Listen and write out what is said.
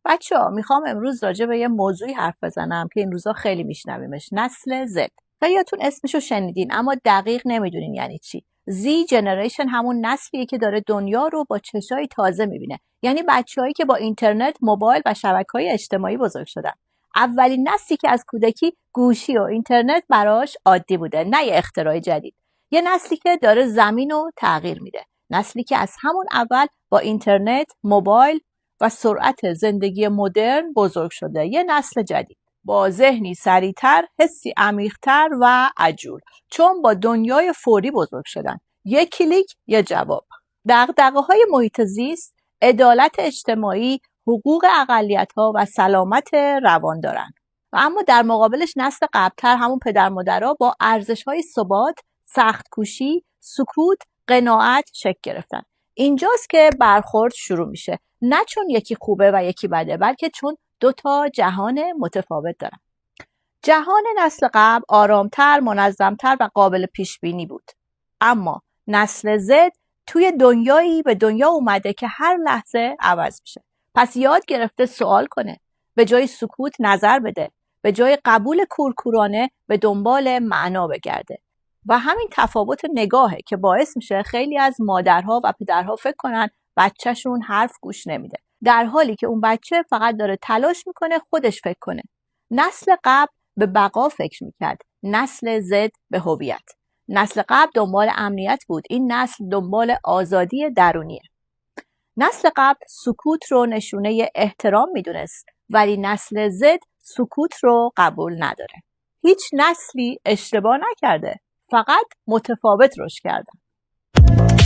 بچه‌ها میخوام امروز راجع به یه موضوعی حرف بزنم که این روزا خیلی میشنویمش، نسل زد. خیلیاتون اسمشو شنیدین اما دقیق نمیدونین یعنی چی. زی جنریشن همون نسلیه که داره دنیا رو با چشای تازه میبینه. یعنی بچه‌هایی که با اینترنت، موبایل و شبکه‌های اجتماعی بزرگ شدن. اولین نسلی که از کودکی گوشی و اینترنت براش عادی بوده، نه یه اختراع جدید. یه نسلی که داره زمین رو تغییر میده. نسلی که از همون اول با اینترنت، موبایل و سرعت زندگی مدرن بزرگ شده. یه نسل جدید با ذهنی سریعتر، حسی عمیق‌تر و عجول، چون با دنیای فوری بزرگ شدن. یک کلیک، یه جواب. دغدغه‌های محیط زیست، عدالت اجتماعی، حقوق اقلیت‌ها و سلامت روان دارن. و اما در مقابلش نسل قبل‌تر، همون پدر مادرها، با ارزش‌های ثبات، سخت کوشی، سکوت، قناعت شکل گرفتن. اینجاست که برخورد شروع میشه، نه چون یکی خوبه و یکی بده، بلکه چون دوتا جهان متفاوت دارن. جهان نسل قبل آرامتر، منظمتر و قابل پیش بینی بود. اما نسل زد توی دنیایی به دنیا اومده که هر لحظه عوض میشه. پس یاد گرفته سوال کنه، به جای سکوت نظر بده، به جای قبول کورکورانه به دنبال معنا بگرده. و همین تفاوت نگاهه که باعث میشه خیلی از مادرها و پدرها فکر کنن بچهشون حرف گوش نمیده، در حالی که اون بچه فقط داره تلاش میکنه خودش فکر کنه. نسل قبل به بقا فکر میکرد، نسل زد به هویت. نسل قبل دنبال امنیت بود، این نسل دنبال آزادی درونیه. نسل قبل سکوت رو نشونه احترام میدونست، ولی نسل زد سکوت رو قبول نداره. هیچ نسلی اشتباه نکرده، فقط متفاوت رشد کردن.